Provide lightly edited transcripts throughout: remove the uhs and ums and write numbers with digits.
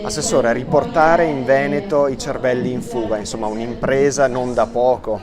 Assessore, riportare in Veneto i cervelli in fuga, insomma un'impresa non da poco.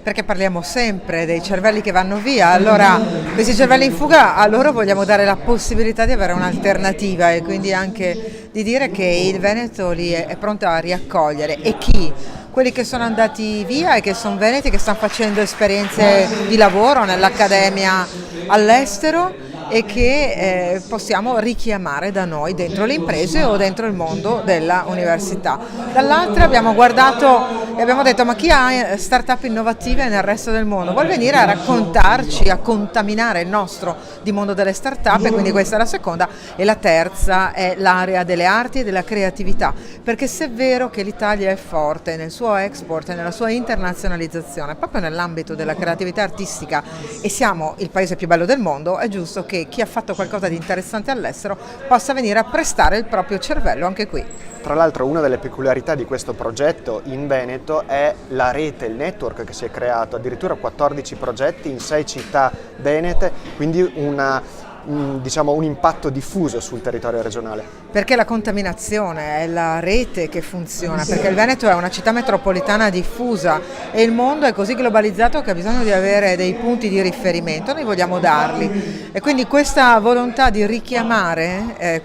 Perché parliamo sempre dei cervelli che vanno via, allora questi cervelli in fuga a loro vogliamo dare la possibilità di avere un'alternativa e quindi anche di dire che il Veneto li è pronto a riaccogliere. E chi? Quelli che sono andati via e che sono veneti, che stanno facendo esperienze di lavoro nell'accademia all'estero e che possiamo richiamare da noi dentro le imprese o dentro il mondo della università. Dall'altra abbiamo guardato e abbiamo detto: ma chi ha start-up innovative nel resto del mondo vuol venire a raccontarci, a contaminare il nostro di mondo delle start-up, e quindi questa è la seconda. E la terza è l'area delle arti e della creatività, perché se è vero che l'Italia è forte nel suo export e nella sua internazionalizzazione proprio nell'ambito della creatività artistica e siamo il paese più bello del mondo, è giusto che chi ha fatto qualcosa di interessante all'estero possa venire a prestare il proprio cervello anche qui. Tra l'altro una delle peculiarità di questo progetto in Veneto è la rete, il network che si è creato, addirittura 14 progetti in 6 città venete, quindi un impatto diffuso sul territorio regionale. Perché la contaminazione è la rete che funziona, perché il Veneto è una città metropolitana diffusa e il mondo è così globalizzato che ha bisogno di avere dei punti di riferimento, noi vogliamo darli, e quindi questa volontà di richiamare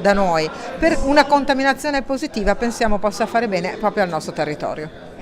da noi per una contaminazione positiva pensiamo possa fare bene proprio al nostro territorio.